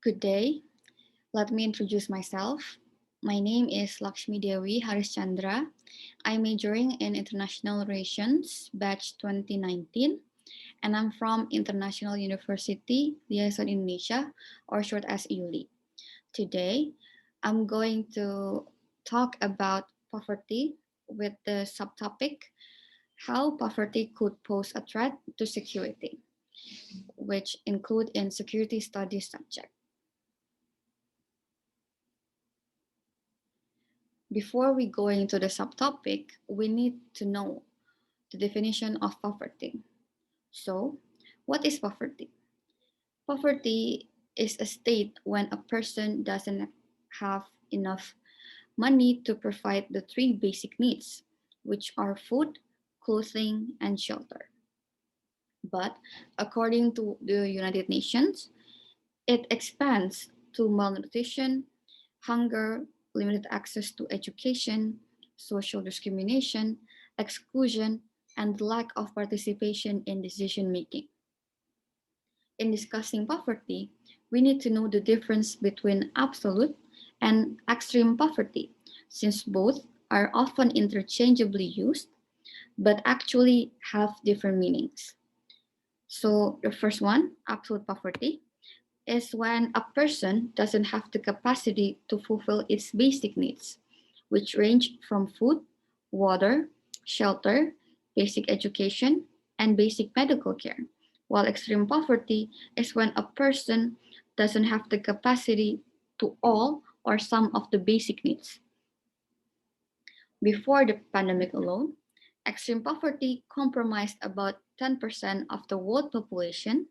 Good day. Let me introduce myself. My name is Lakshmi Dewi Harishchandra. I'm majoring in International Relations, batch 2019, and I'm from International University Liaison Indonesia, or short as IULI. Today, I'm going to talk about poverty with the subtopic how poverty could pose a threat to security, which include in security studies subject. Before we go into the subtopic, we need to know the definition of poverty. So, what is poverty? Poverty is a state when a person doesn't have enough money to provide the three basic needs, which are food, clothing, and shelter. But according to the United Nations, it expands to malnutrition, hunger, limited access to education, social discrimination, exclusion, and lack of participation in decision making. In discussing poverty, we need to know the difference between absolute and extreme poverty, since both are often interchangeably used but actually have different meanings. So, the first one, absolute poverty, is when a person doesn't have the capacity to fulfill its basic needs, which range from food, water, shelter, basic education, and basic medical care. While extreme poverty is when a person doesn't have the capacity to all or some of the basic needs. Before the pandemic alone, extreme poverty comprised about 10% of the world population,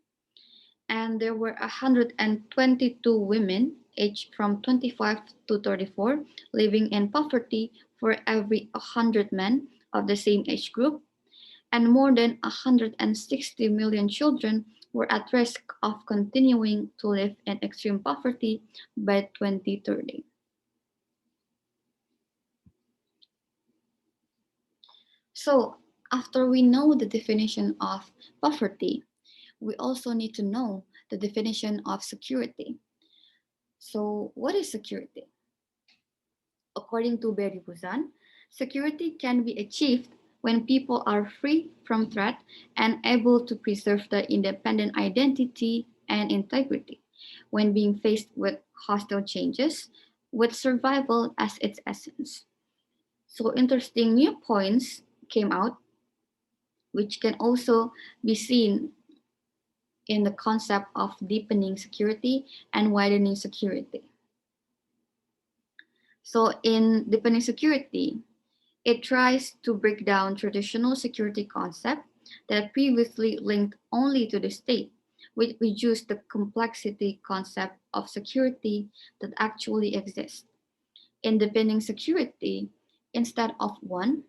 and there were 122 women aged from 25 to 34 living in poverty for every 100 men of the same age group, and more than 160 million children were at risk of continuing to live in extreme poverty by 2030. So, after we know the definition of poverty, we also need to know the definition of security. So, what is security? According to Barry Buzan, security can be achieved when people are free from threat and able to preserve their independent identity and integrity when being faced with hostile changes, with survival as its essence. So, interesting new points came out, which can also be seen in the concept of deepening security and widening security. So, in deepening security, it tries to break down traditional security concepts that previously linked only to the state, which reduce the complexity concept of security that actually exists. In deepening security, instead of one,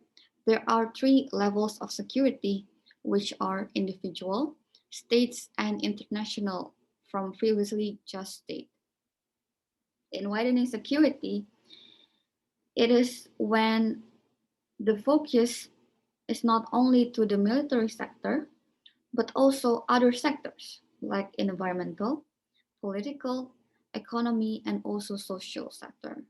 there are three levels of security, which are individual, states, and international, from previously just state. In widening security, it is when the focus is not only to the military sector, but also other sectors like environmental, political, economy, and also social sector.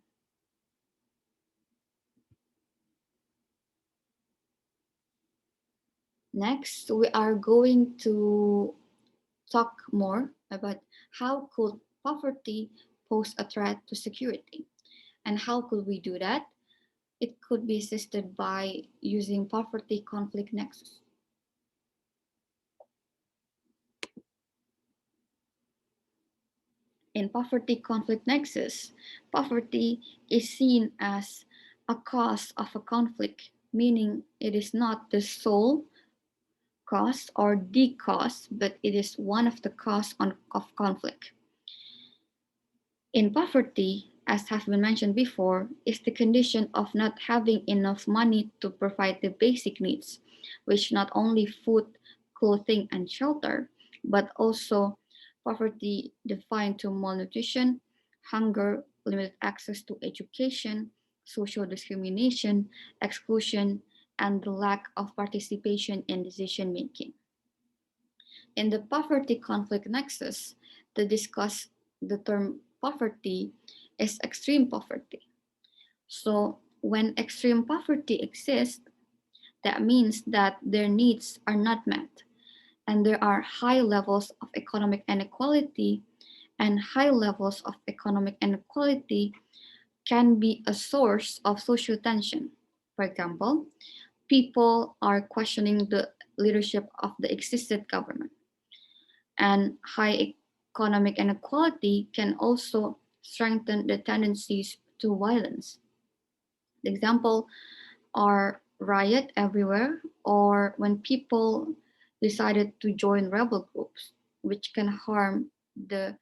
Next, we are going to talk more about how could poverty pose a threat to security and how could we do that? It could be assisted by using poverty conflict nexus. In poverty conflict nexus, poverty is seen as a cause of a conflict, meaning it is not the sole cause or the cause, but it is one of the cause of conflict. In poverty, as has been mentioned before, is the condition of not having enough money to provide the basic needs, which not only food, clothing, and shelter, but also poverty defined to malnutrition, hunger, limited access to education, social discrimination, exclusion, and the lack of participation in decision making. In the poverty conflict nexus, the discuss the term poverty is extreme poverty. So when extreme poverty exists, that means that their needs are not met and there are high levels of economic inequality, and high levels of economic inequality can be a source of social tension. For example, people are questioning the leadership of the existing government, and high economic inequality can also strengthen the tendencies to violence. The example are riot everywhere or when people decided to join rebel groups, which can harm the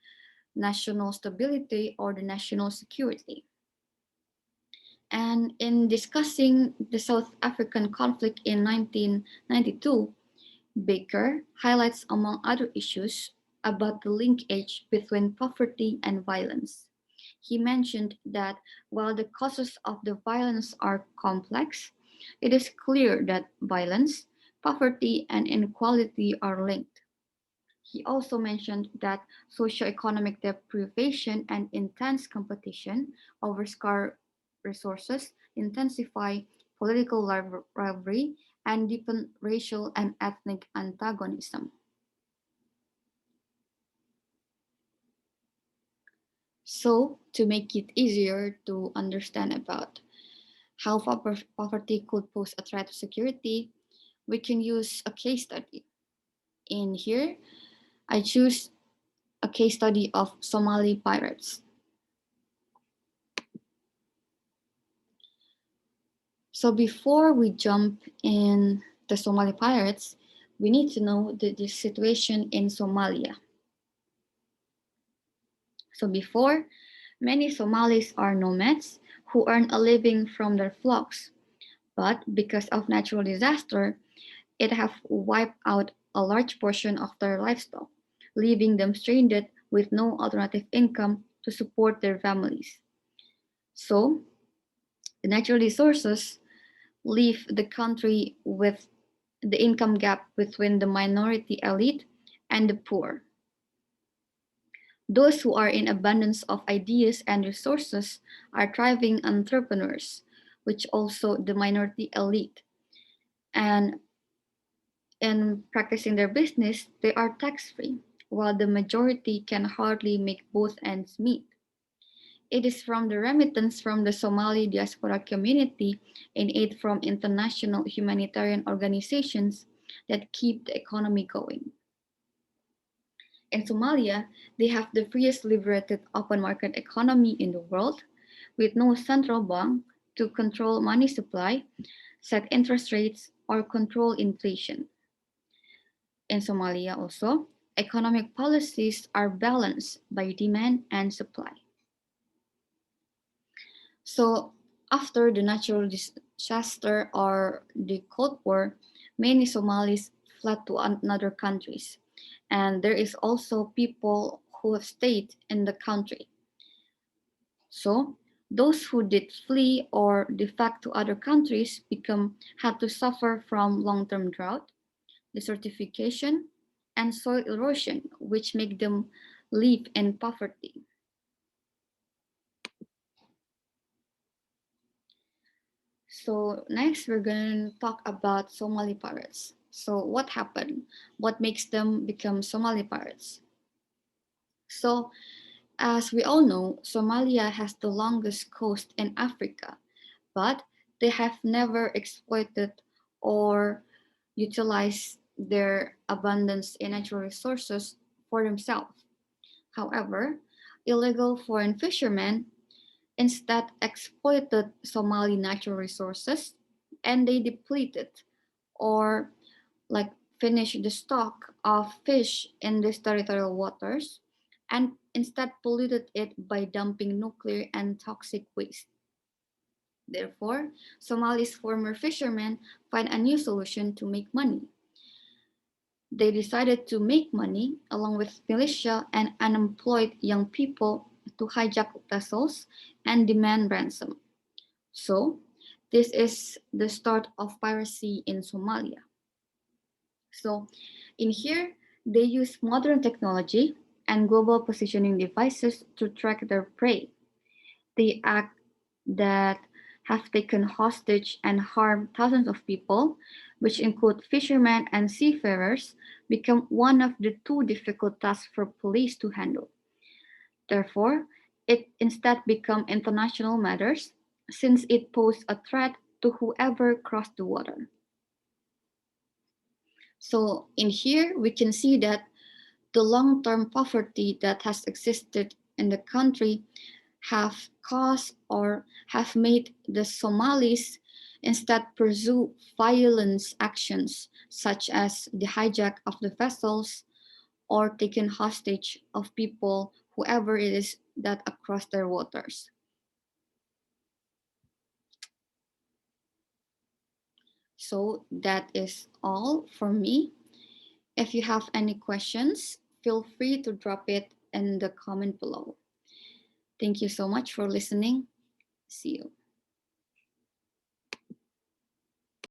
national stability or the national security. And in discussing the South African conflict in 1992, Baker highlights, among other issues, about the linkage between poverty and violence. He mentioned that while the causes of the violence are complex, it is clear that violence, poverty, and inequality are linked. He also mentioned that socioeconomic deprivation and intense competition over scarce resources intensify political rivalry and deepen racial and ethnic antagonism. So, to make it easier to understand about how poverty could pose a threat to security, we can use a case study. In here, I choose a case study of Somali pirates. So before we jump in the Somali pirates, we need to know the situation in Somalia. So before, many Somalis are nomads who earn a living from their flocks, but because of natural disaster, it have wiped out a large portion of their livestock, leaving them stranded with no alternative income to support their families. So the natural resources leave the country with the income gap between the minority elite and the poor. Those who are in abundance of ideas and resources are thriving entrepreneurs, which also the minority elite. And in practicing their business, they are tax free, while the majority can hardly make both ends meet. It is from the remittance from the Somali diaspora community and aid from international humanitarian organizations that keep the economy going. In Somalia, they have the freest liberated open market economy in the world, with no central bank to control money supply, set interest rates, or control inflation. In Somalia also, economic policies are balanced by demand and supply. So after the natural disaster or the Cold War, many Somalis fled to other countries. And there is also people who have stayed in the country. So those who did flee or defect to other countries had to suffer from long-term drought, desertification, and soil erosion, which make them live in poverty. So next we're going to talk about Somali pirates. So what happened? What makes them become Somali pirates? So as we all know, Somalia has the longest coast in Africa, but they have never exploited or utilized their abundance in natural resources for themselves. However, illegal foreign fishermen instead exploited Somali natural resources and they depleted or like finished the stock of fish in these territorial waters and instead polluted it by dumping nuclear and toxic waste. Therefore, Somali's former fishermen find a new solution to make money. They decided to make money along with militia and unemployed young people to hijack vessels and demand ransom. So, this is the start of piracy in Somalia. So, in here, they use modern technology and global positioning devices to track their prey. The act that have taken hostage and harmed thousands of people, which include fishermen and seafarers, become one of the two difficult tasks for police to handle. Therefore, it instead become international matters since it poses a threat to whoever crossed the water. So in here, we can see that the long-term poverty that has existed in the country have caused or have made the Somalis instead pursue violence actions such as the hijack of the vessels or taking hostage of people, whoever it is that across their waters. So that is all for me. If you have any questions, feel free to drop it in the comment below. Thank you so much for listening. See you.